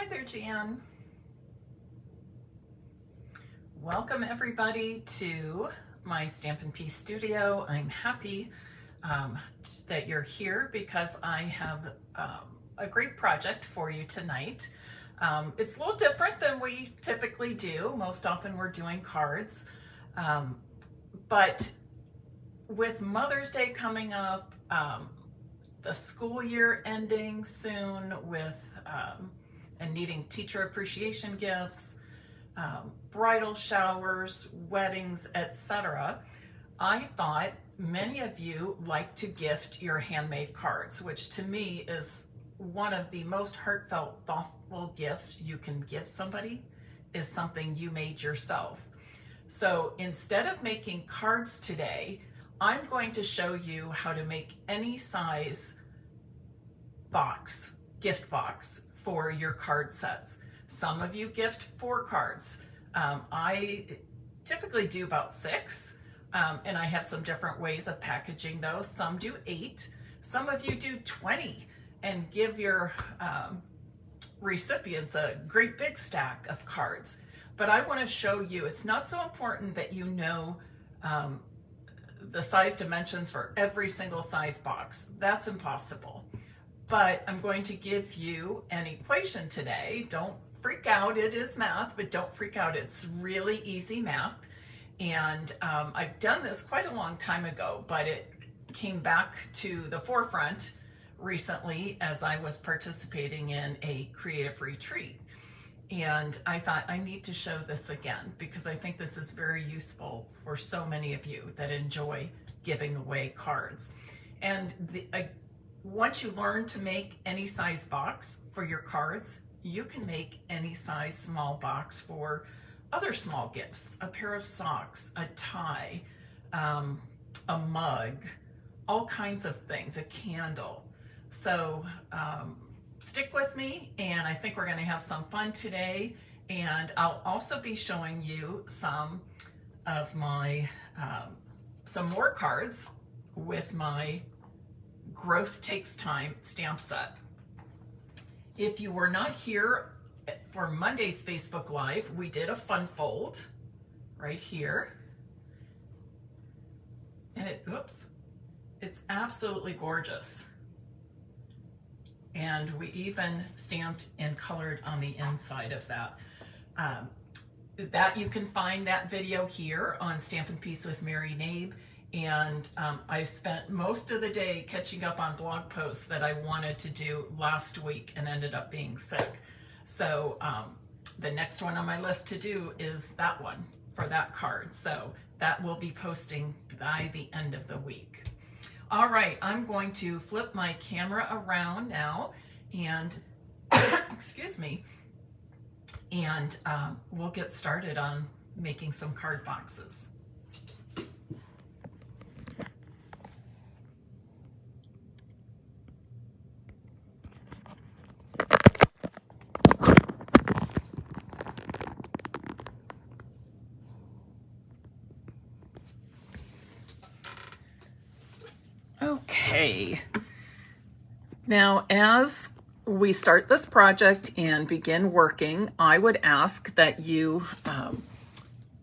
Hi there, Jan. Welcome everybody to my Stampin' Piece studio. I'm happy that you're here because I have a great project for you tonight. It's a little different than we typically do. Most often we're doing cards, but with Mother's Day coming up, the school year ending soon with and needing teacher appreciation gifts, bridal showers, weddings, etc. I thought many of you like to gift your handmade cards, which to me is one of the most heartfelt, thoughtful gifts you can give somebody, is something you made yourself. So instead of making cards today, I'm going to show you how to make any size box, gift box for your card sets. Some of you gift 4 cards. I typically do about 6, and I have some different ways of packaging those. Some do 8. Some of you do 20 and give your recipients a great big stack of cards. But I want to show you, it's not so important that you know the size dimensions for every single size box. That's impossible. But I'm going to give you an equation today. Don't freak out, it is math, but don't freak out, it's really easy math. And I've done this quite a long time ago, but it came back to the forefront recently as I was participating in a creative retreat. And I thought I need to show this again because I think this is very useful for so many of you that enjoy giving away cards. And once you learn to make any size box for your cards, you can make any size small box for other small gifts, a pair of socks, a tie, a mug, all kinds of things, a candle. So stick with me, and I think we're going to have some fun today. And I'll also be showing you some of my, some more cards with my Growth Takes Time stamp set. If you were not here for Monday's Facebook Live, we did a fun fold right here. And it's absolutely gorgeous. And we even stamped and colored on the inside of that. That you can find that video here on Stampin' Piece with Mary Knabe. And I spent most of the day catching up on blog posts that I wanted to do last week and ended up being sick. So the next one on my list to do is that one for that card. So that will be posting by the end of the week. All right, I'm going to flip my camera around now and, excuse me, and we'll get started on making some card boxes. Okay, now as we start this project and begin working, I would ask that you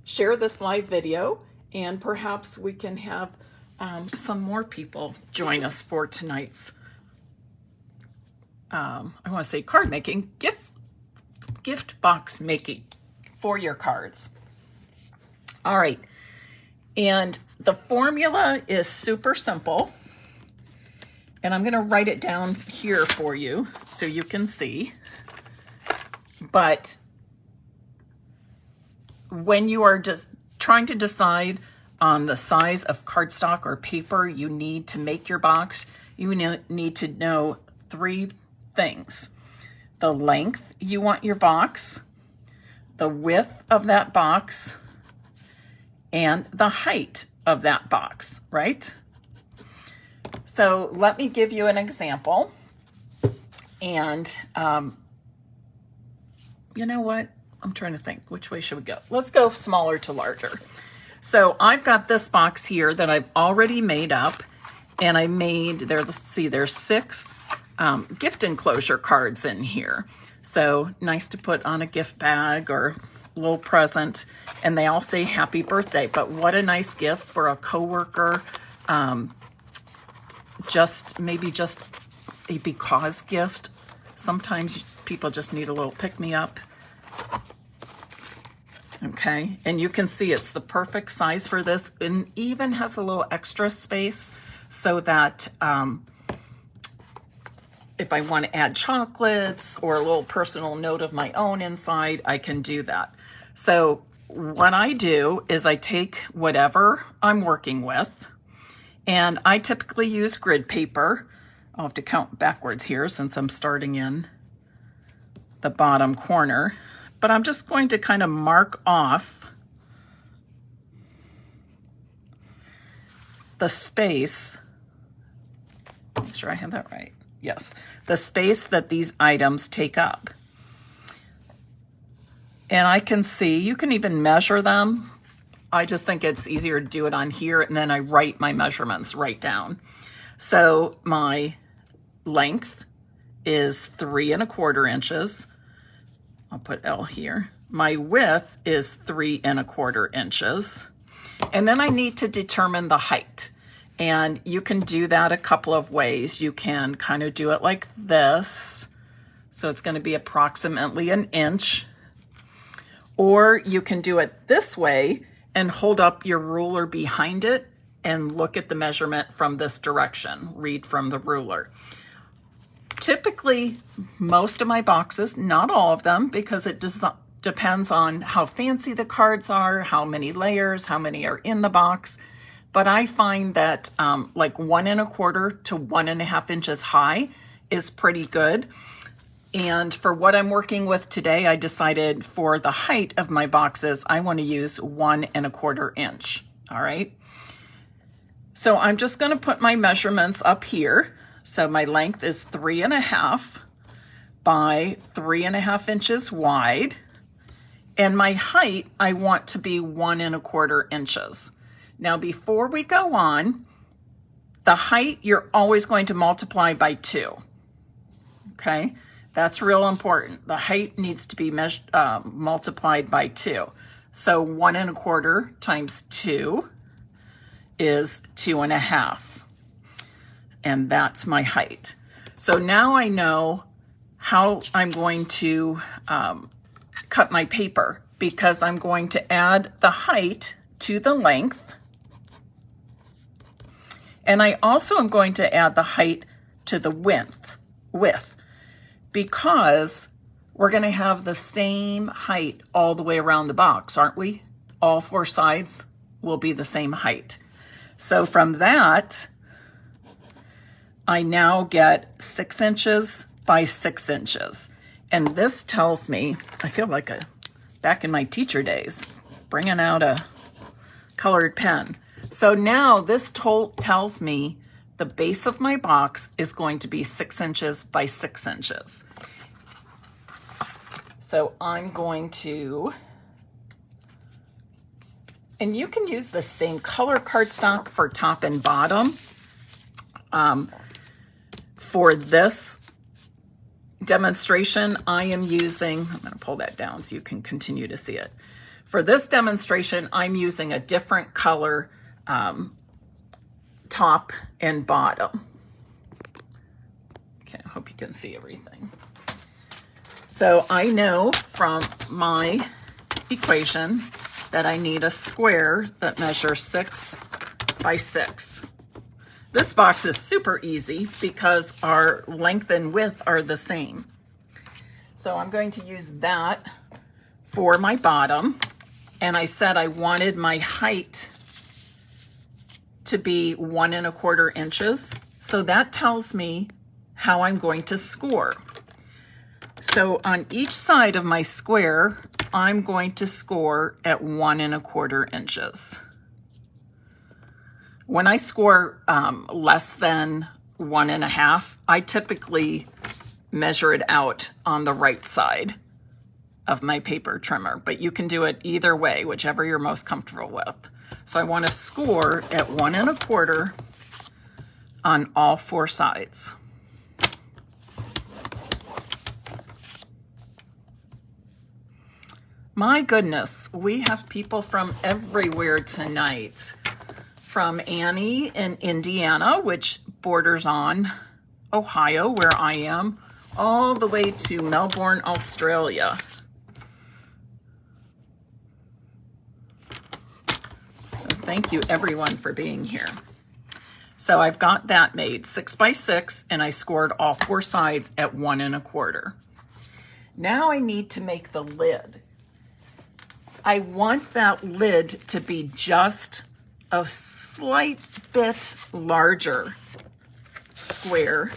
share this live video, and perhaps we can have some more people join us for tonight's, I want to say card making, gift box making for your cards. All right, and the formula is super simple. And I'm going to write it down here for you so you can see. But when you are just trying to decide on the size of cardstock or paper you need to make your box, you need to know 3 things. The length you want your box, the width of that box, and the height of that box, right? So let me give you an example. And you know what? I'm trying to think, which way should we go? Let's go smaller to larger. So I've got this box here that I've already made up, and I made there, let's see, there's 6 gift enclosure cards in here. So nice to put on a gift bag or a little present. And they all say happy birthday, but what a nice gift for a coworker. Maybe just a because gift. Sometimes people just need a little pick-me-up. Okay, and you can see it's the perfect size for this, and even has a little extra space so that if I want to add chocolates or a little personal note of my own inside, I can do that. So what I do is I take whatever I'm working with, and I typically use grid paper. I'll have to count backwards here since I'm starting in the bottom corner. But I'm just going to kind of mark off the space. Make sure I have that right. Yes, the space that these items take up. And I can see, you can even measure them. I just think it's easier to do it on here, and then I write my measurements right down. So my length is 3 1/4 inches. I'll put L here. My width is 3 1/4 inches. And then I need to determine the height. And you can do that a couple of ways. You can kind of do it like this. So it's going to be approximately 1 inch. Or you can do it this way and hold up your ruler behind it and look at the measurement from this direction. Read from the ruler. Typically, most of my boxes, not all of them, because it depends on how fancy the cards are, how many layers, how many are in the box. But I find that like 1 1/4 to 1 1/2 inches high is pretty good. And for what I'm working with today, I decided for the height of my boxes, I want to use 1 1/4 inch. All right. So I'm just going to put my measurements up here. So my length is 3 1/2 by 3 1/2 inches wide. And my height, I want to be 1 1/4 inches. Now, before we go on, the height, you're always going to multiply by 2. Okay, that's real important. The height needs to be multiplied by 2. So 1 1/4 times 2 is 2 1/2. And that's my height. So now I know how I'm going to cut my paper, because I'm going to add the height to the length. And I also am going to add the height to the width, because we're going to have the same height all the way around the box, aren't we? All 4 sides will be the same height. So from that, I now get 6 inches by 6 inches. And this tells me, I feel like back in my teacher days, bringing out a colored pen. So now this tells me the base of my box is going to be 6 inches by 6 inches. So I'm going to, and you can use the same color cardstock for top and bottom. For this demonstration, I am using, I'm going to pull that down so you can continue to see it. For this demonstration, I'm using a different color top and bottom. Okay, I hope you can see everything. So I know from my equation that I need a square that measures 6 by 6. This box is super easy because our length and width are the same. So I'm going to use that for my bottom. And I said I wanted my height to be 1 1/4 inches. So that tells me how I'm going to score. So on each side of my square, I'm going to score at 1 1/4 inches. When I score less than 1 1/2, I typically measure it out on the right side of my paper trimmer, but you can do it either way, whichever you're most comfortable with. So I want to score at 1 1/4 on all 4 sides. My goodness, we have people from everywhere tonight. From Annie in Indiana, which borders on Ohio, where I am, all the way to Melbourne, Australia. So thank you everyone for being here. So I've got that made 6 by 6, and I scored all 4 sides at 1 1/4. Now I need to make the lid. I want that lid to be just a slight bit larger square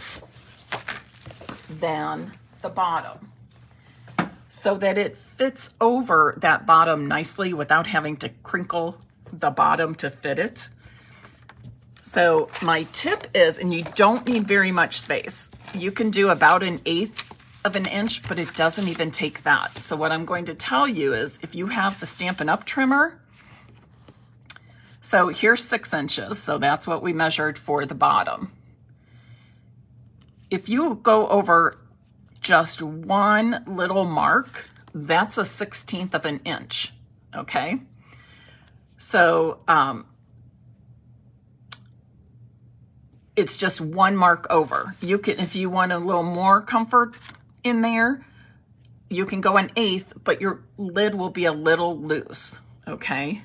than the bottom, so that it fits over that bottom nicely without having to crinkle the bottom to fit it. So my tip is, and you don't need very much space. You can do about 1/8 of an inch, but it doesn't even take that. So what I'm going to tell you is, if you have the Stampin' Up! Trimmer, so here's 6 inches, so that's what we measured for the bottom. If you go over just one little mark, that's a 1/16 of an inch, okay? So it's just one mark over. You can, if you want a little more comfort in there, you can go 1/8, but your lid will be a little loose, okay?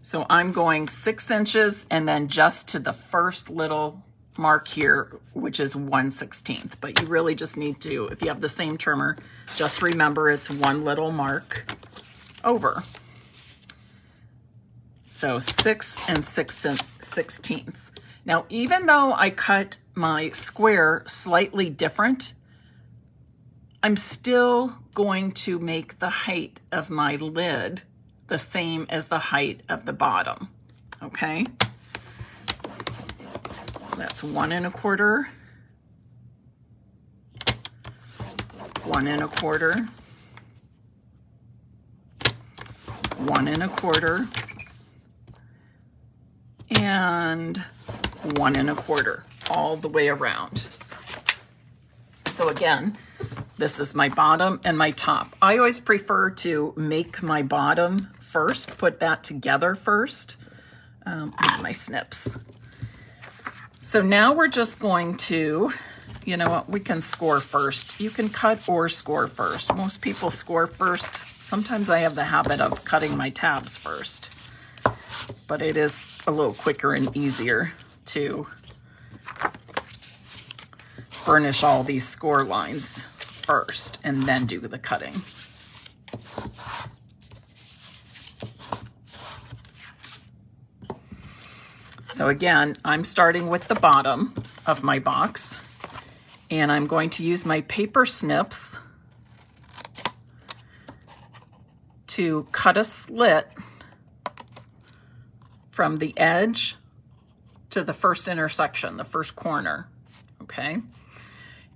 So I'm going 6 inches and then just to the first little mark here, which is 1/16. But you really just need to, if you have the same trimmer, just remember it's one little mark over. So 6 6/16. Now, even though I cut my square slightly different, I'm still going to make the height of my lid the same as the height of the bottom, okay? So that's 1 1/4, 1 1/4, 1 1/4, and 1 1/4 all the way around. So again, this is my bottom and my top. I always prefer to make my bottom first, put that together first. My snips. So now we're just going to, you know what, we can score first. You can cut or score first. Most people score first. Sometimes I have the habit of cutting my tabs first, but it is a little quicker and easier to burnish all these score lines first and then do the cutting. So again, I'm starting with the bottom of my box, and I'm going to use my paper snips to cut a slit from the edge to the first intersection, the first corner, okay?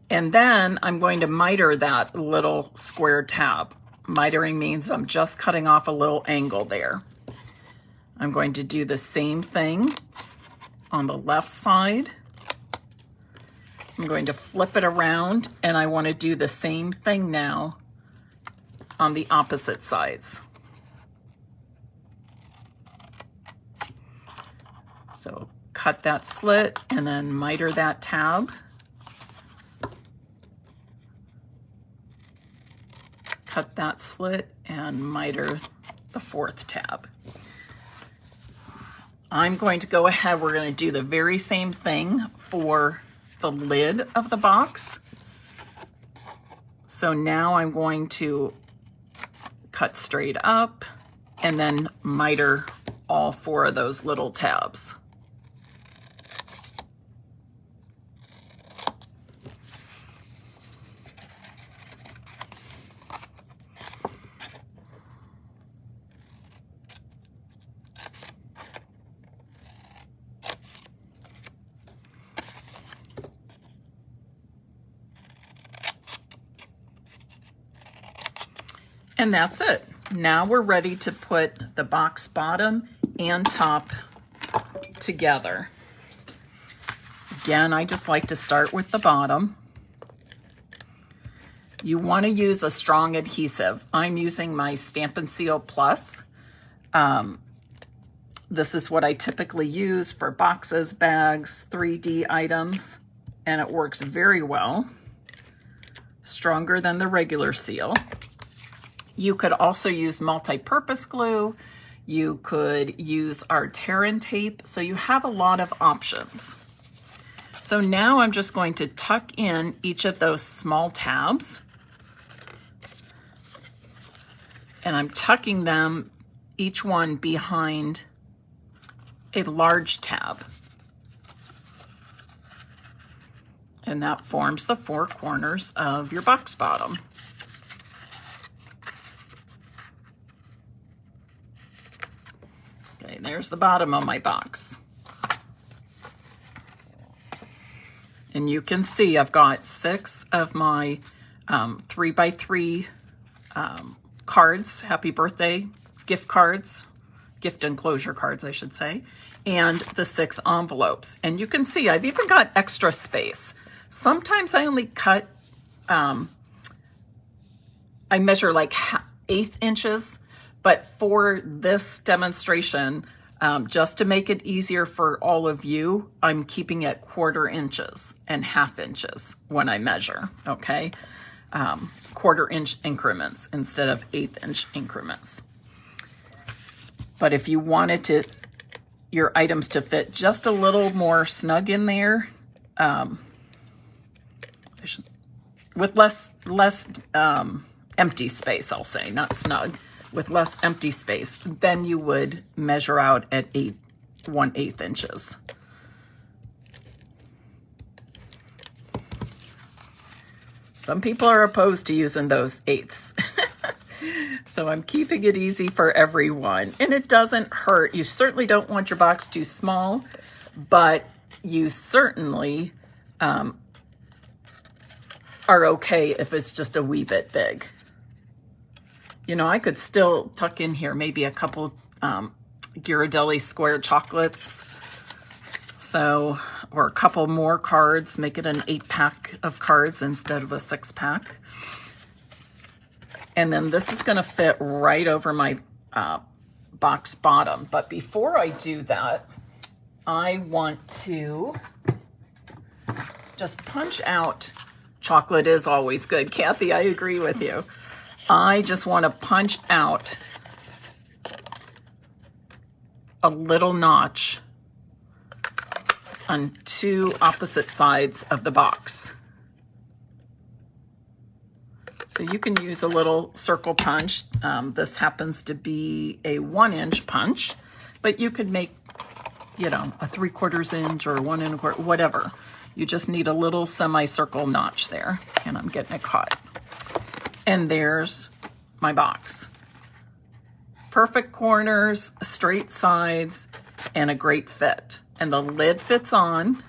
And then I'm going to miter that little square tab. Mitering means I'm just cutting off a little angle there. I'm going to do the same thing on the left side. I'm going to flip it around, and I want to do the same thing now on the opposite sides. So cut that slit and then miter that tab. Cut that slit and miter the 4th tab. I'm going to go ahead, we're going to do the very same thing for the lid of the box. So now I'm going to cut straight up and then miter all 4 of those little tabs. And that's it. Now we're ready to put the box bottom and top together. Again, I just like to start with the bottom. You want to use a strong adhesive. I'm using my Stampin' Seal Plus. This is what I typically use for boxes, bags, 3D items, and it works very well. Stronger than the regular seal. You could also use multi-purpose glue. You could use our tear-in tape. So you have a lot of options. So now I'm just going to tuck in each of those small tabs. And I'm tucking them, each one behind a large tab. And that forms the four corners of your box bottom. Okay, there's the bottom of my box. And you can see I've got 6 of my 3x3 cards, happy birthday gift cards, gift enclosure cards, I should say, and the 6 envelopes. And you can see I've even got extra space. Sometimes I only cut, I measure like 1/8 inches, but for this demonstration, just to make it easier for all of you, I'm keeping it 1/4 inches and 1/2 inches when I measure, okay? 1/4 inch increments instead of 1/8 inch increments. But if you wanted your items to fit just a little more snug in there, with less empty space, I'll say, not snug, with less empty space, then you would measure out at 1/8 inches. Some people are opposed to using those 1/8. So I'm keeping it easy for everyone. And it doesn't hurt. You certainly don't want your box too small, but you certainly are okay if it's just a wee bit big. You know, I could still tuck in here maybe a couple Ghirardelli square chocolates. So, or a couple more cards, make it an 8-pack of cards instead of a 6-pack. And then this is gonna fit right over my box bottom. But before I do that, I want to just punch out. Chocolate is always good. Kathy, I agree with you. I just want to punch out a little notch on 2 opposite sides of the box. So you can use a little circle punch. This happens to be a 1-inch punch, but you could make, you know, a 3/4 inch or 1 1/4, whatever. You just need a little semicircle notch there, and I'm getting it caught. And there's my box. Perfect corners, straight sides, and a great fit. And the lid fits on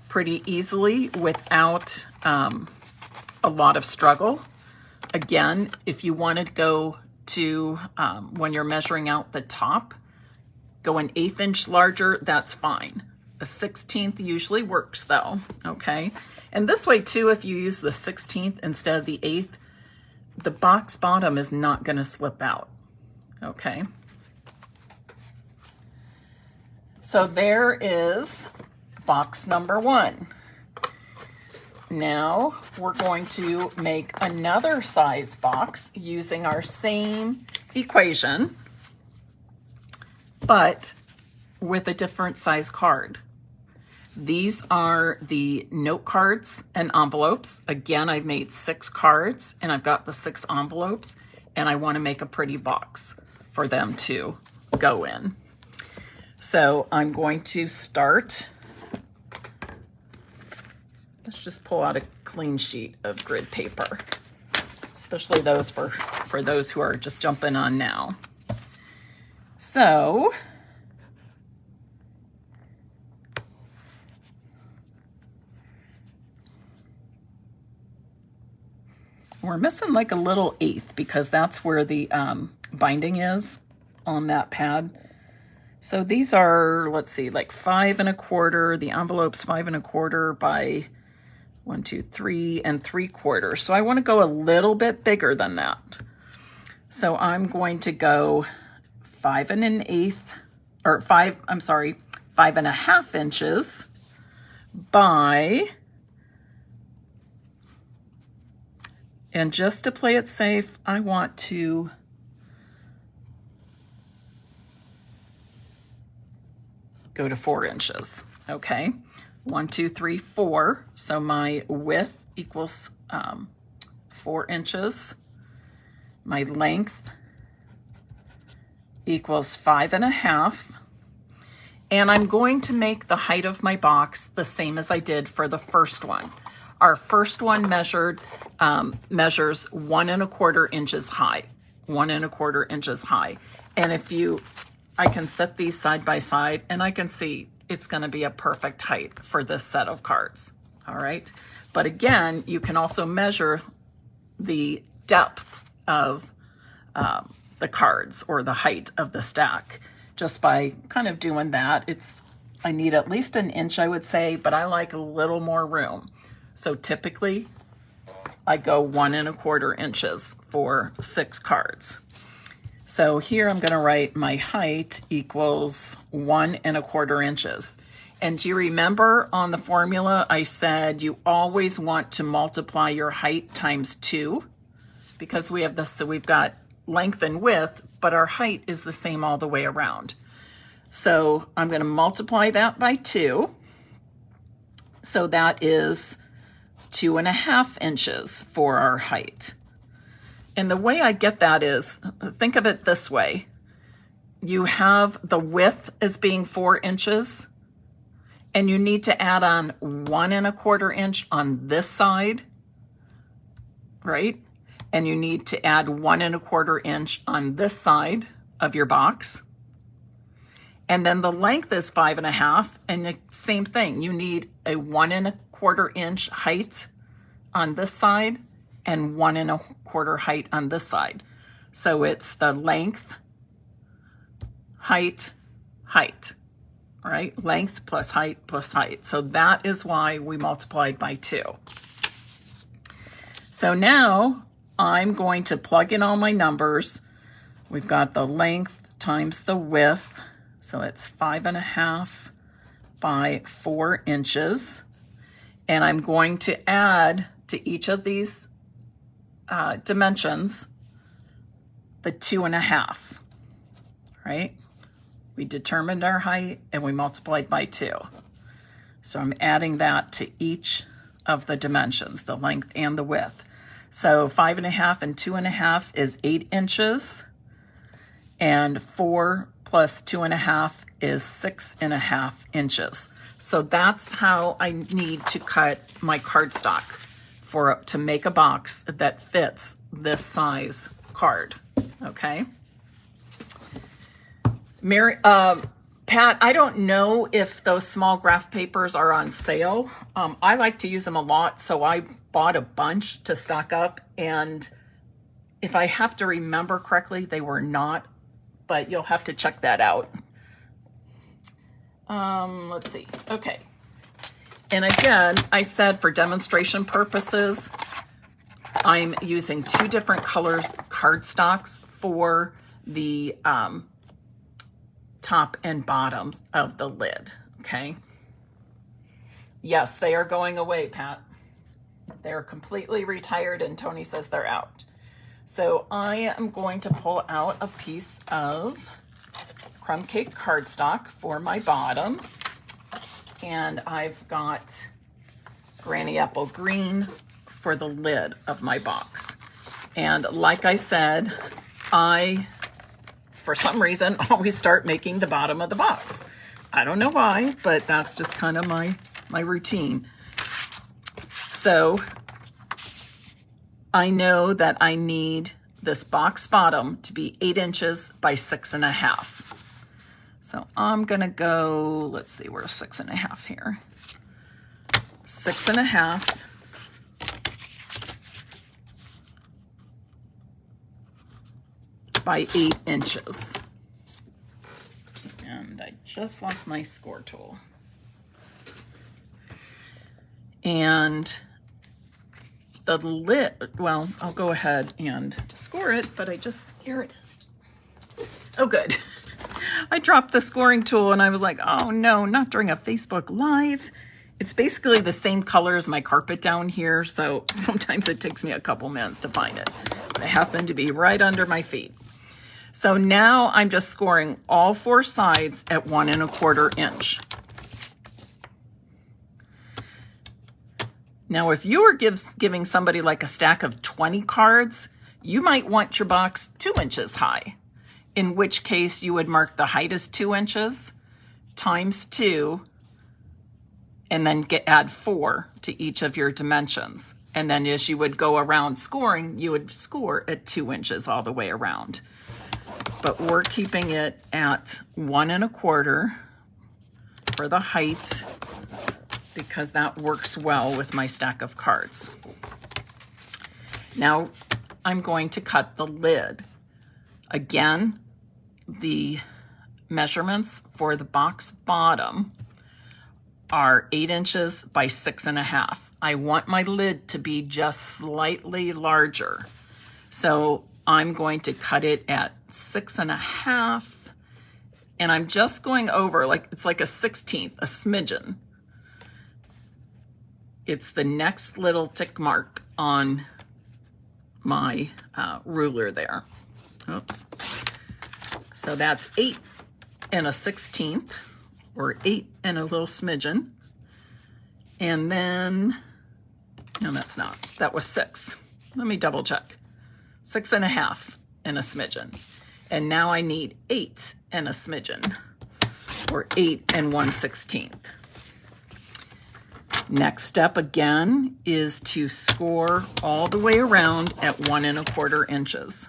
pretty easily without a lot of struggle. Again, if you want to go to, when you're measuring out the top, go 1/8 inch larger, that's fine. A 1/16 usually works though, okay? And this way too, if you use the 1/16 instead of the 1/8, the box bottom is not gonna slip out, okay? So there is box number 1. Now we're going to make another size box using our same equation, but with a different size card. These are the note cards and envelopes. Again, I've made 6 cards and I've got the 6 envelopes, and I want to make a pretty box for them to go in. So I'm going to start. Let's just pull out a clean sheet of grid paper, especially those for those who are just jumping on now. So we're missing like a little 1/8 because that's where the binding is on that pad. So these are, let's see, like 5 1/4. The envelope's 5 1/4 by 1, 2, 3 3/4. So I want to go a little bit bigger than that. So I'm going to go 5 5.5 inches by, and just to play it safe, I want to go to 4 inches. Okay, 1, 2, 3, 4. So my width equals 4 inches. My length equals 5.5. And I'm going to make the height of my box the same as I did for the first one. Our first one measures 1 1/4 inches high, 1 1/4 inches high. And I can set these side by side and I can see it's going to be a perfect height for this set of cards. All right. But again, you can also measure the depth of the cards or the height of the stack just by kind of doing that. I need at least 1 inch, I would say, but I like a little more room. So typically I go 1 1/4 inches for 6 cards. So here I'm going to write my height equals 1 1/4 inches. And do you remember on the formula I said you always want to multiply your height times 2? Because we have this, so we've got length and width, but our height is the same all the way around. So I'm going to multiply that by 2. So that is 2.5 inches for our height. And the way I get that is, think of it this way. You have the width as being 4 inches, and you need to add on 1 1/4 inch on this side, right? And you need to add 1 1/4 inch on this side of your box. And then the length is 5.5, and the same thing. You need a 1 1/4 inch height on this side and 1 1/4 height on this side. So it's the length, height, height, right? Length plus height plus height. So that is why we multiplied by 2. So now I'm going to plug in all my numbers. We've got the length times the width. So it's 5.5 by 4 inches. And I'm going to add to each of these dimensions the 2.5, right? We determined our height and we multiplied by 2. So I'm adding that to each of the dimensions, the length and the width. So 5.5 and 2.5 is 8 inches, and 4 plus 2.5 is 6.5 inches. So that's how I need to cut my cardstock to make a box that fits this size card. Okay. Pat, I don't know if those small graph papers are on sale. I like to use them a lot, so I bought a bunch to stock up, and if I have to remember correctly, they were not, but you'll have to check that out. Let's see. Okay. And again, I said for demonstration purposes, I'm using 2 different colors cardstocks for the top and bottom of the lid. Okay. Yes, they are going away, Pat. They're completely retired, and Tony says they're out. So I am going to pull out a piece of crumb cake cardstock for my bottom. And I've got Granny Apple Green for the lid of my box. And like I said, I, for some reason, always start making the bottom of the box. I don't know why, but that's just kind of my routine. So I know that I need this box bottom to be 8 inches by 6.5. So I'm gonna go, let's see, where's 6.5 here? 6.5 by 8 inches. And I just lost my score tool. And the lid, well, I'll go ahead and score it, but here it is. Oh, good. I dropped the scoring tool and I was like, oh no, not during a Facebook Live. It's basically the same color as my carpet down here, so sometimes it takes me a couple minutes to find it. But it happened to be right under my feet. So now I'm just scoring all 4 sides at 1 1/4 inch. Now, if you were giving somebody like a stack of 20 cards, you might want your box 2 inches high, in which case you would mark the height as 2 inches times 2, and then add 4 to each of your dimensions. And then as you would go around scoring, you would score at 2 inches all the way around. But we're keeping it at 1 1/4 for the height, because that works well with my stack of cards. Now I'm going to cut the lid. Again, the measurements for the box bottom are 8 inches by 6.5. I want my lid to be just slightly larger. So I'm going to cut it at 6.5, and I'm just going over, like it's like a 1/16, a smidgen. It's the next little tick mark on my ruler there. Oops. So that's 8 1/16, or 8 and a little smidgen. And then, no, that's not. That was 6. Let me double check. 6.5 and a smidgen. And now I need 8 and a smidgen, or 8 1/16. Next step again is to score all the way around at 1 1/4 inches.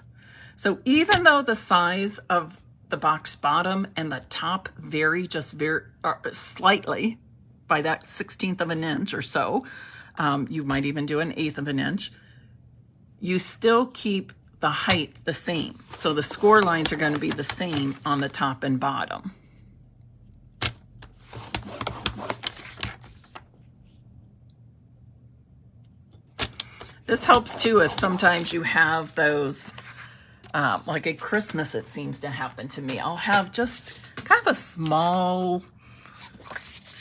So even though the size of the box bottom and the top vary just very slightly by that 1/16 of an inch or so, you might even do an 1/8 of an inch, you still keep the height the same. So the score lines are going to be the same on the top and bottom. This helps too if sometimes you have those, like at Christmas it seems to happen to me. I'll have just kind of a small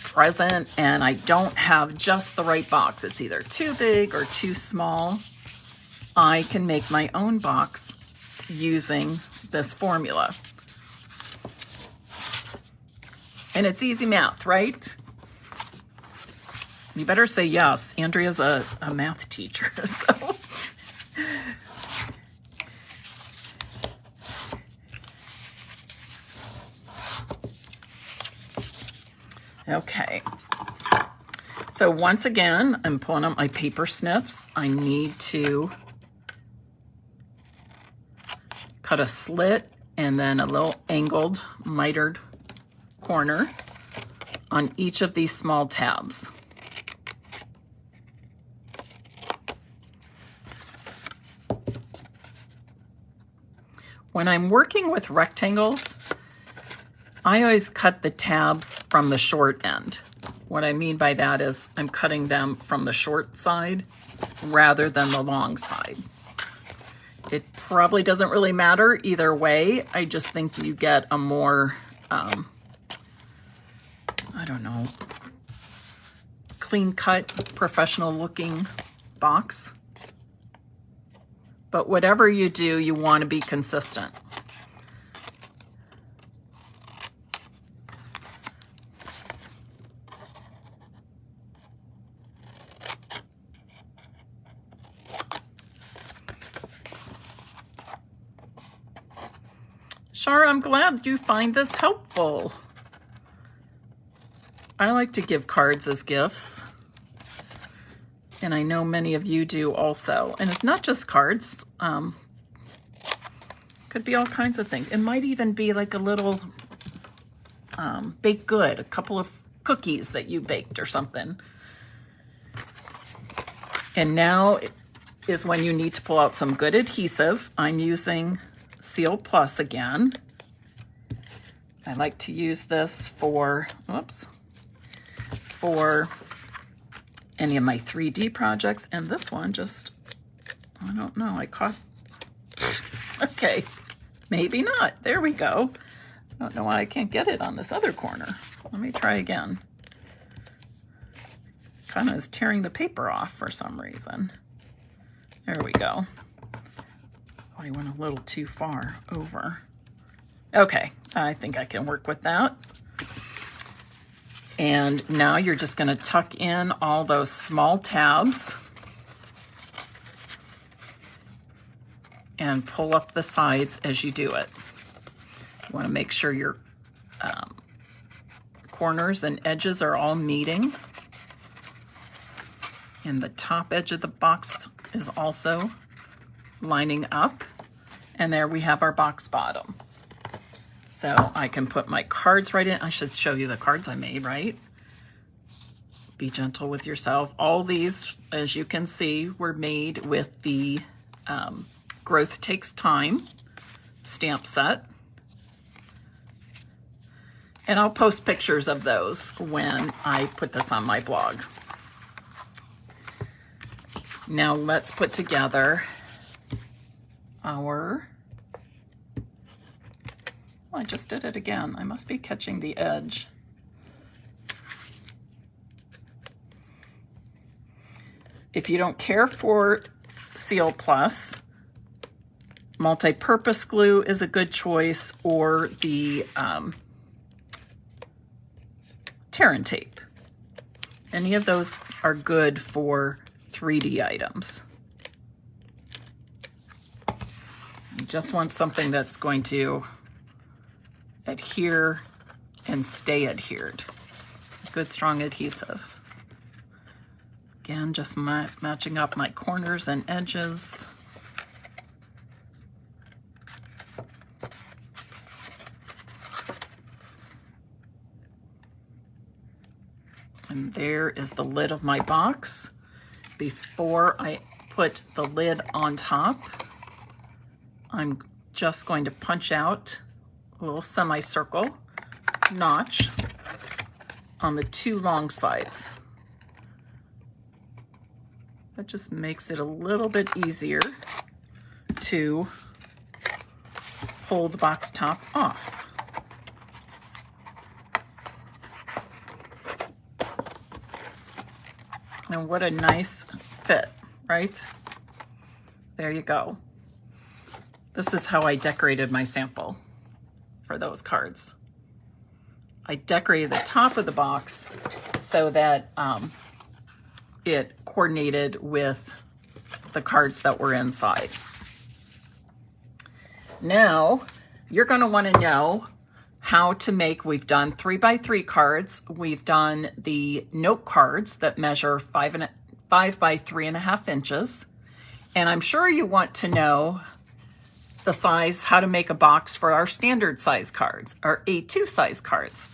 present and I don't have just the right box. It's either too big or too small. I can make my own box using this formula. And it's easy math, right? You better say yes. Andrea's a math teacher, so. Okay. So once again, I'm pulling out my paper snips. I need to cut a slit and then a little angled, mitered corner on each of these small tabs. When I'm working with rectangles, I always cut the tabs from the short end. What I mean by that is I'm cutting them from the short side rather than the long side. It probably doesn't really matter either way. I just think you get a more, I don't know, clean cut, professional looking box. But whatever you do, you want to be consistent. Sure, I'm glad you find this helpful. I like to give cards as gifts. And I know many of you do also. And it's not just cards. Could be all kinds of things. It might even be like a little baked good, a couple of cookies that you baked or something. And now is when you need to pull out some good adhesive. I'm using Seal Plus again. I like to use this for, any of my 3D projects. And this one just, I don't know, I caught, okay, maybe not. There we go. I don't know why I can't get it on this other corner. Let me try again. Kind of is tearing the paper off for some reason. There we go. Oh, I went a little too far over. Okay, I think I can work with that. And now you're just going to tuck in all those small tabs and pull up the sides as you do it. You want to make sure your corners and edges are all meeting. And the top edge of the box is also lining up. And there we have our box bottom. So I can put my cards right in. I should show you the cards I made, right? Be gentle with yourself. All these, as you can see, were made with the Growth Takes Time stamp set. And I'll post pictures of those when I put this on my blog. Now let's put together our, I just did it again. I must be catching the edge. If you don't care for Seal Plus, multi-purpose glue is a good choice, or the tear and tape. Any of those are good for 3D items. You just want something that's going to adhere and stay adhered. Good strong adhesive. Again, just matching up my corners and edges. And there is the lid of my box. Before I put the lid on top, I'm just going to punch out a little semicircle notch on the two long sides. That just makes it a little bit easier to pull the box top off. And what a nice fit, right? There you go. This is how I decorated my sample for those cards. I decorated the top of the box so that it coordinated with the cards that were inside. Now, you're going to want to know how to make, we've done 3x3 cards. We've done the note cards that measure 5 by 3.5 inches. And I'm sure you want to know the size, how to make a box for our standard size cards, our A2 size cards.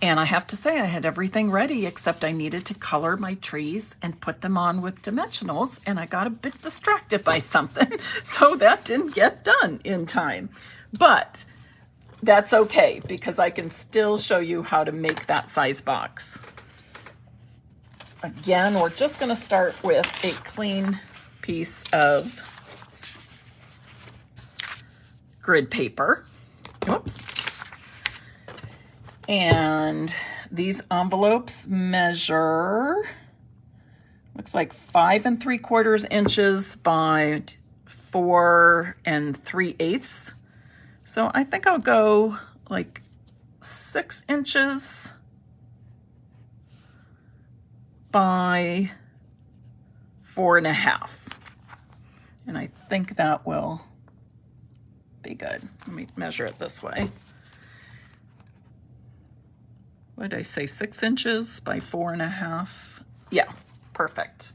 And I have to say I had everything ready, except I needed to color my trees and put them on with dimensionals, and I got a bit distracted by something, so that didn't get done in time. But that's okay, because I can still show you how to make that size box. Again, we're just going to start with a clean piece of grid paper. Whoops. And these envelopes measure, looks like 5 3/4 inches by 4 3/8. So I think I'll go like 6 inches by 4.5. And I think that will be good. Let me measure it this way. What did I say, 6 inches by 4.5? Yeah, perfect.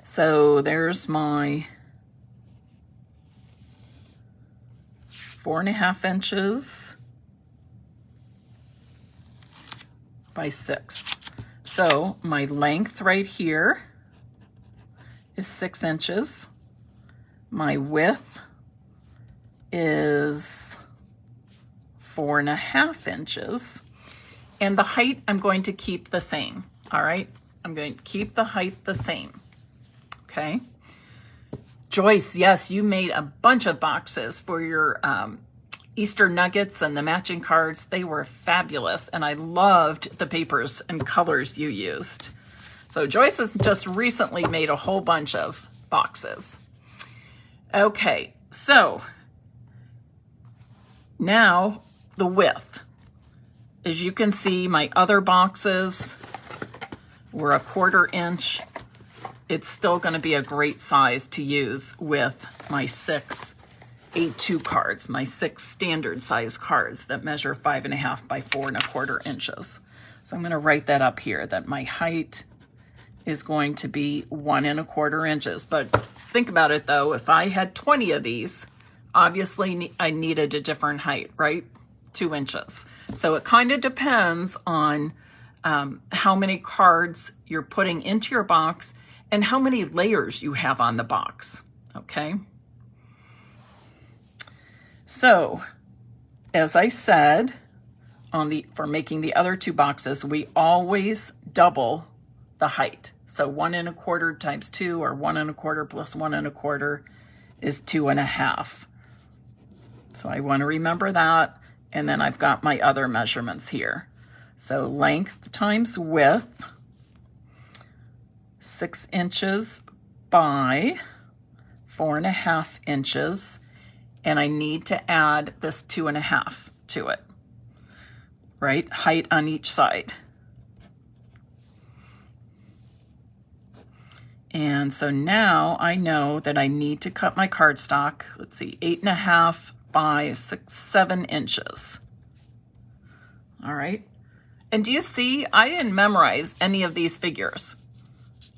So there's my 4.5 inches by 6. So my length right here is 6 inches. My width is 4.5 inches. And the height I'm going to keep the same, all right? I'm going to keep the height the same. Okay. Joyce, yes, you made a bunch of boxes for your Easter nuggets and the matching cards. They were fabulous, and I loved the papers and colors you used. So Joyce has just recently made a whole bunch of boxes. Okay, so now the width. As you can see, my other boxes were a 1/4 inch. It's still going to be a great size to use with my 6 A2 cards, my 6 standard size cards that measure 5.5 by 4 1/4 inches. So I'm going to write that up here, that my height is going to be 1 1/4 inches. But think about it though, if I had 20 of these, obviously I needed a different height, right? 2 inches. So it kind of depends on how many cards you're putting into your box and how many layers you have on the box, okay? So, as I said, for making the other 2 boxes, we always double the height. So 1 1/4 times 2, or 1 1/4 plus 1 1/4 is 2.5. So I want to remember that, and then I've got my other measurements here. So length times width, 6 inches by 4.5 inches, and I need to add this 2.5 to it, right? Height on each side. And so now I know that I need to cut my cardstock, let's see, 8.5 by 7 inches. All right. And do you see, I didn't memorize any of these figures.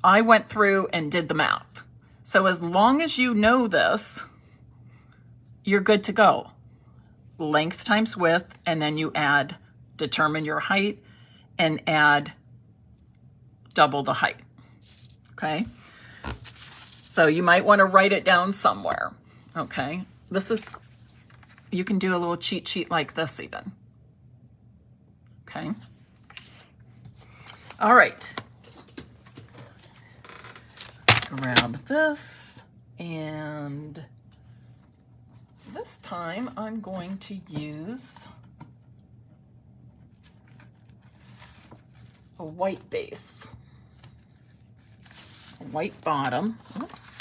I went through and did the math. So as long as you know this, you're good to go. Length times width, and then you determine your height and add double the height, okay? So you might want to write it down somewhere, okay? You can do a little cheat sheet like this even, okay? All right. Grab this, and this time I'm going to use a white base, a white bottom, oops,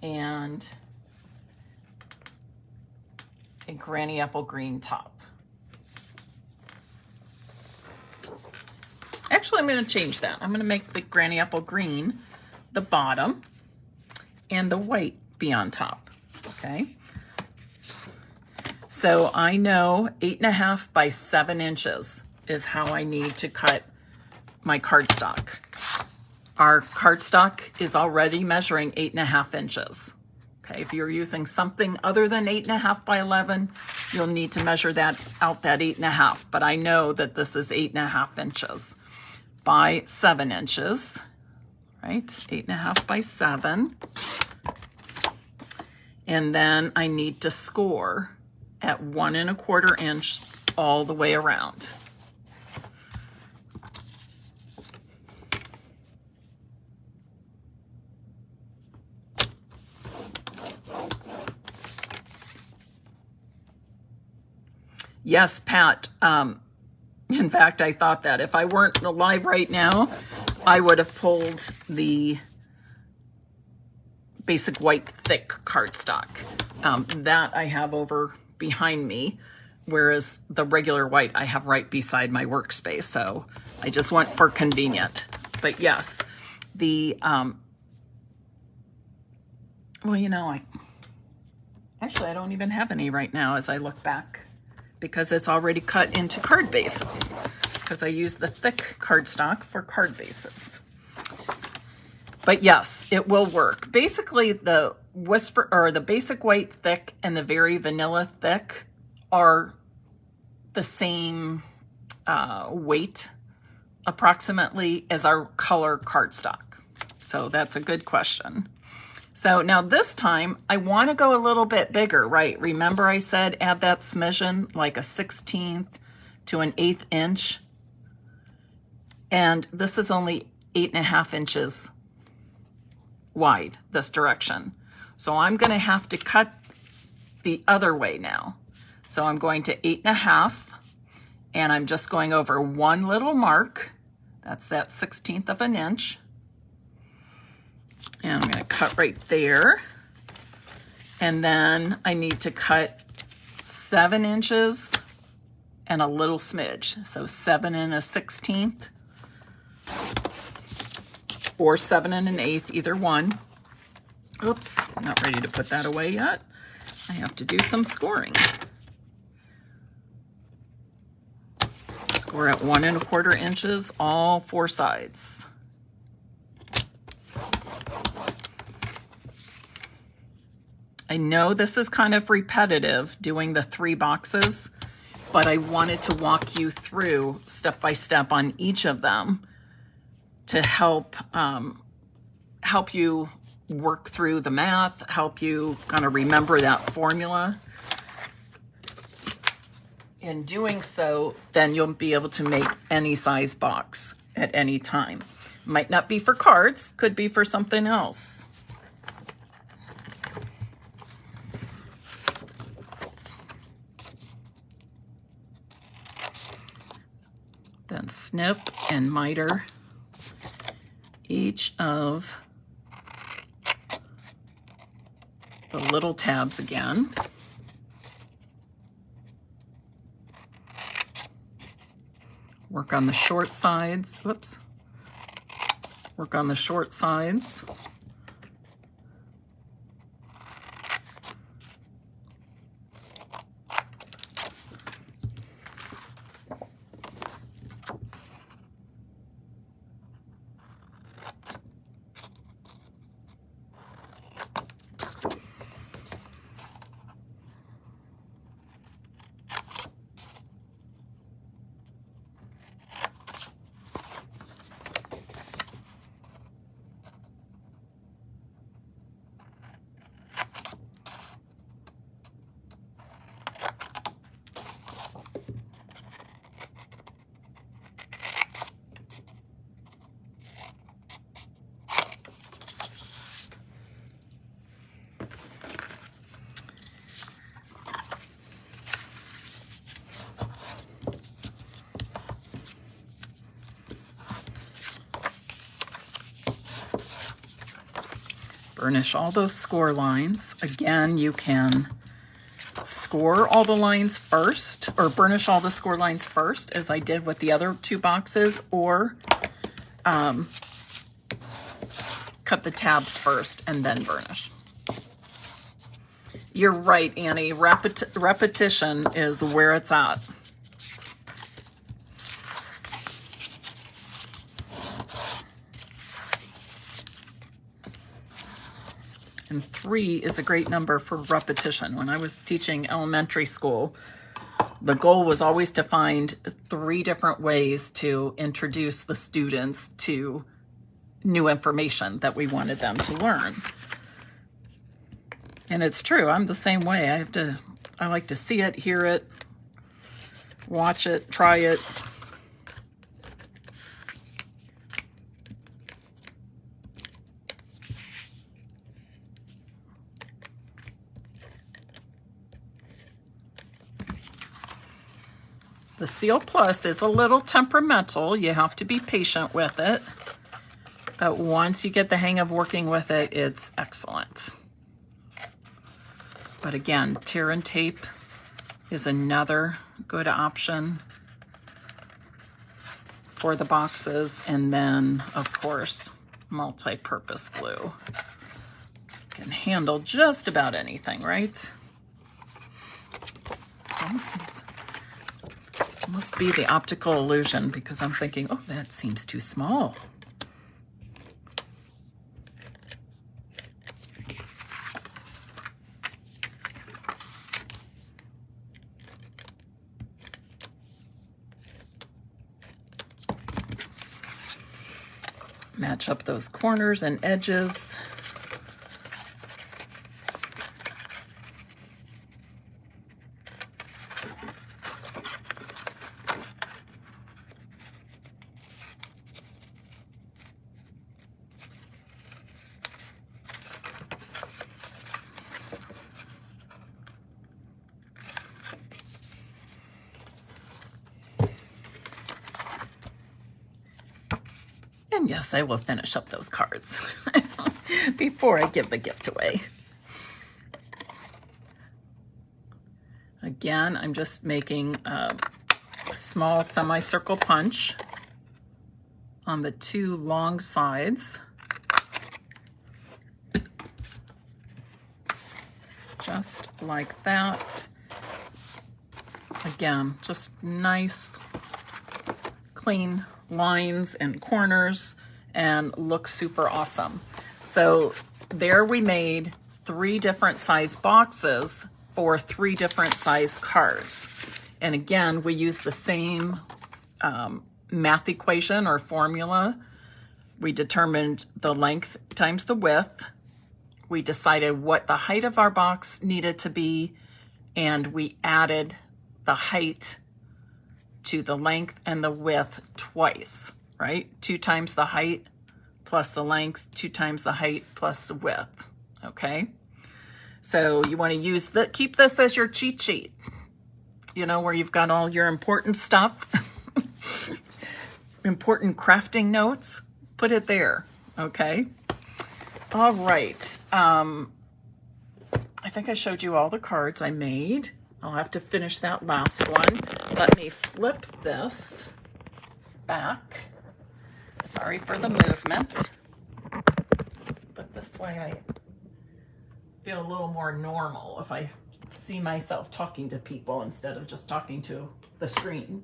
and a granny apple green top. Actually, I'm going to change that. I'm going to make the granny apple green the bottom and the white be on top, okay? So I know 8.5 by 7 inches is how I need to cut my cardstock. Our cardstock is already measuring 8.5 inches. Okay, if you're using something other than 8.5 by 11, you'll need to measure that out, that 8.5. But I know that this is 8.5 inches by 7 inches, right? 8.5 by 7. And then I need to score at 1 1/4 inch all the way around. Yes, Pat. In fact, I thought that if I weren't live right now, I would have pulled the basic white thick cardstock. That I have over behind me, whereas the regular white I have right beside my workspace. So I just went for convenient. But yes, the, well, you know, actually I don't even have any right now as I look back, because it's already cut into card bases, because I use the thick cardstock for card bases. But yes, it will work. Basically, the basic white thick and the very vanilla thick are the same weight approximately as our color cardstock. So that's a good question. So now this time I want to go a little bit bigger, right? Remember I said add that smidgen, like a 1/16 to an 1/8 inch. And this is only 8.5 inches wide, this direction. So I'm gonna have to cut the other way now. So I'm going to 8.5, and I'm just going over one little mark. That's that 1/16 of an inch. And I'm gonna cut right there. And then I need to cut 7 inches and a little smidge. So 7 1/16 or 7 1/8, either one. Oops, I'm not ready to put that away yet. I have to do some scoring. Score at 1 1/4 inches, all 4 sides. I know this is kind of repetitive doing the 3 boxes, but I wanted to walk you through step by step on each of them to help you work through the math, help you kind of remember that formula. In doing so, then you'll be able to make any size box at any time. Might not be for cards, could be for something else. Then snip and miter each of the little tabs again. Work on the short sides. Whoops. Work on the short sides. Burnish all those score lines. Again, you can score all the lines first, or burnish all the score lines first, as I did with the other 2 boxes, or cut the tabs first and then burnish. You're right, Annie. Repetition is where it's at. And 3 is a great number for repetition. When I was teaching elementary school, the goal was always to find 3 different ways to introduce the students to new information that we wanted them to learn. And it's true, I'm the same way. I like to see it, hear it, watch it, try it. The Seal Plus is a little temperamental. You have to be patient with it. But once you get the hang of working with it, it's excellent. But again, tear and tape is another good option for the boxes. And then, of course, multi-purpose glue. Can handle just about anything, right? Must be the optical illusion, because I'm thinking, oh, that seems too small. Match up those corners and edges. And yes, I will finish up those cards before I give the gift away. Again, I'm just making a small semicircle punch on the two long sides. Just like that. Again, just nice, clean lines and corners, and look super awesome. So there we made 3 different size boxes for 3 different size cards. And again, we use the same math equation or formula. We determined the length times the width. We decided what the height of our box needed to be, and we added the height to the length and the width twice, right? 2 times the height plus the length, 2 times the height plus the width, okay? So you want to use keep this as your cheat sheet, you know, where you've got all your important stuff, important crafting notes, put it there, okay? All right, I think I showed you all the cards I made. I'll have to finish that last one. Let me flip this back. Sorry for the movement, but this way I feel a little more normal if I see myself talking to people instead of just talking to the screen.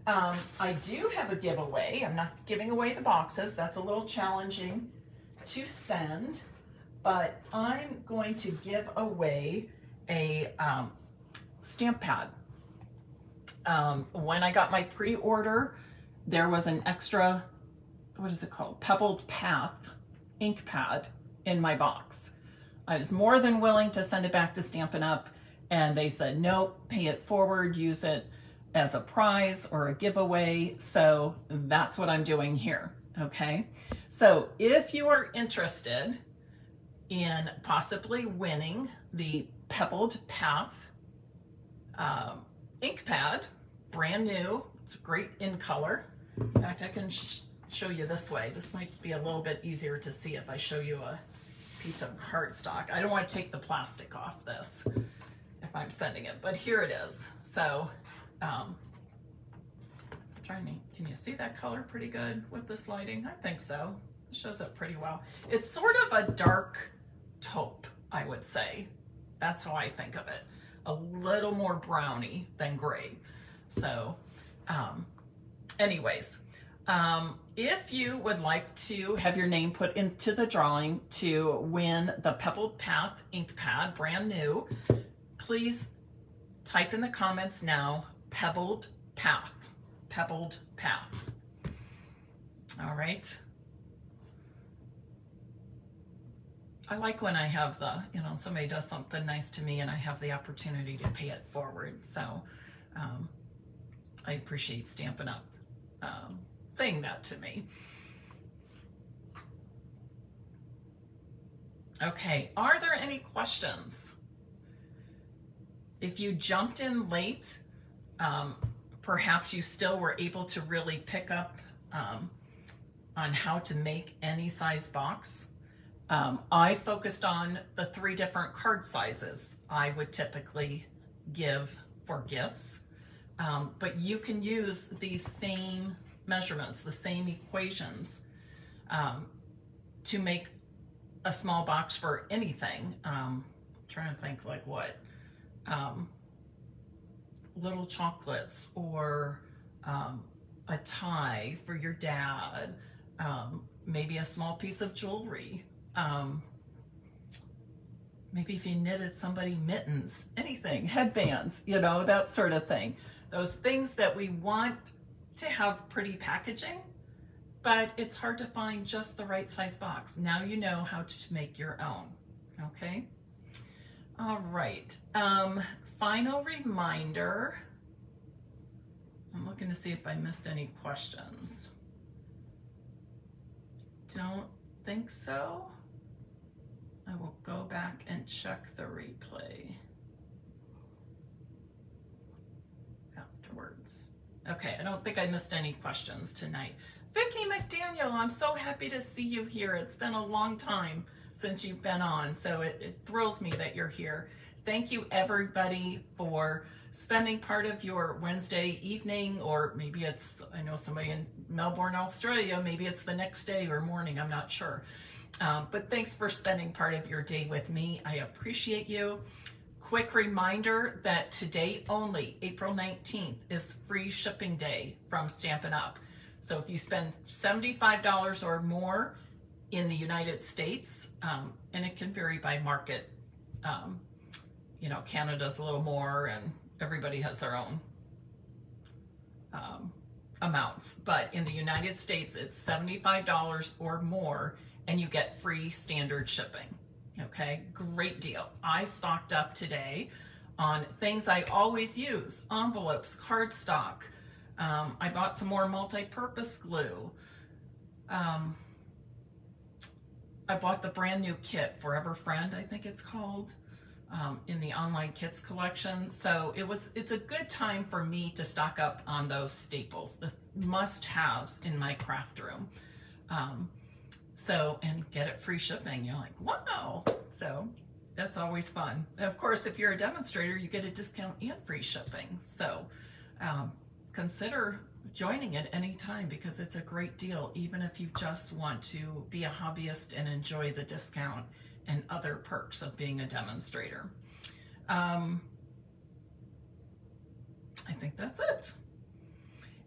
I do have a giveaway. I'm not giving away the boxes. That's a little challenging to send, but I'm going to give away a stamp pad. When I got my pre-order, there was an extra, what is it called? Pebbled Path ink pad in my box. I was more than willing to send it back to Stampin' Up, and they said, nope, pay it forward, use it as a prize or a giveaway. So that's what I'm doing here, okay? So if you are interested in possibly winning the Pebbled Path ink pad, brand new, it's great in color. In fact, I can show you this way. This might be a little bit easier to see if I show you a piece of cardstock. I don't want to take the plastic off this if I'm sending it, but here it is. So can you see that color pretty good with this lighting? I think so. It shows up pretty well. It's sort of a dark taupe, I would say. That's how I think of it. A little more browny than gray. So anyways, if you would like to have your name put into the drawing to win the Pebbled Path ink pad, brand new, please type in the comments now, Pebbled Path, Pebbled Path. All right. I like when I have the, you know, somebody does something nice to me and I have the opportunity to pay it forward. So I appreciate Stampin' Up saying that to me. Okay, are there any questions? If you jumped in late, perhaps you still were able to really pick up on how to make any size box. I focused on the 3 different card sizes I would typically give for gifts, but you can use these same measurements, the same equations to make a small box for anything. I'm trying to think like what, little chocolates or a tie for your dad, maybe a small piece of jewelry. Maybe if you knitted somebody mittens, anything, headbands, you know, that sort of thing. Those things that we want to have pretty packaging, but it's hard to find just the right size box. Now you know how to make your own, okay? All right, final reminder. I'm looking to see if I missed any questions. Don't think so. I will go back and check the replay afterwards. Okay, I don't think I missed any questions tonight. Vicki McDaniel, I'm so happy to see you here. It's been a long time since you've been on, so it thrills me that you're here. Thank you everybody for spending part of your Wednesday evening, or maybe it's, I know somebody in Melbourne, Australia, maybe it's the next day or morning, I'm not sure. But thanks for spending part of your day with me. I appreciate you. Quick reminder that today only, April 19th, is free shipping day from Stampin' Up! So if you spend $75 or more in the United States, and it can vary by market, you know, Canada's a little more and everybody has their own amounts, but in the United States, it's $75 or more and you get free standard shipping. Okay, great deal. I stocked up today on things I always use: envelopes, cardstock. I bought some more multi-purpose glue. I bought the brand new kit, Forever Friend, I think it's called, in the online kits collection. So it's a good time for me to stock up on those staples, the must-haves in my craft room. And get it free shipping. You're like, wow. So that's always fun. And of course, if you're a demonstrator, you get a discount and free shipping. So consider joining at any time because it's a great deal, even if you just want to be a hobbyist and enjoy the discount and other perks of being a demonstrator. I think that's it.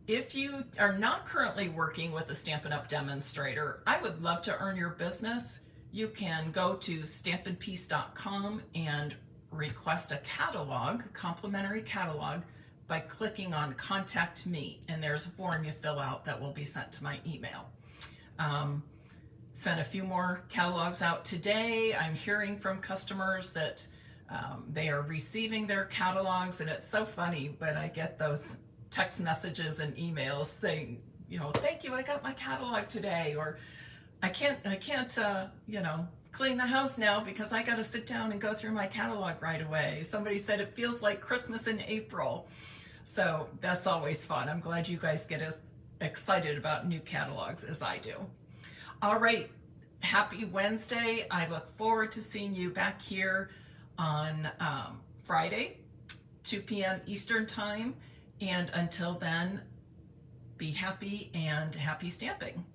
If you are not currently working with a Stampin' Up! Demonstrator, I would love to earn your business. You can go to stampinpiece.com and request a catalog, complimentary catalog, by clicking on Contact Me, and there's a form you fill out that will be sent to my email. Sent a few more catalogs out today. I'm hearing from customers that they are receiving their catalogs, and it's so funny, but I get those text messages and emails saying, you know, thank you, I got my catalog today, or I can't, you know, clean the house now because I got to sit down and go through my catalog right away. Somebody said it feels like Christmas in April. So that's always fun. I'm glad you guys get as excited about new catalogs as I do. All right, happy Wednesday. I look forward to seeing you back here on Friday, 2 p.m. Eastern Time. And until then, be happy and happy stamping.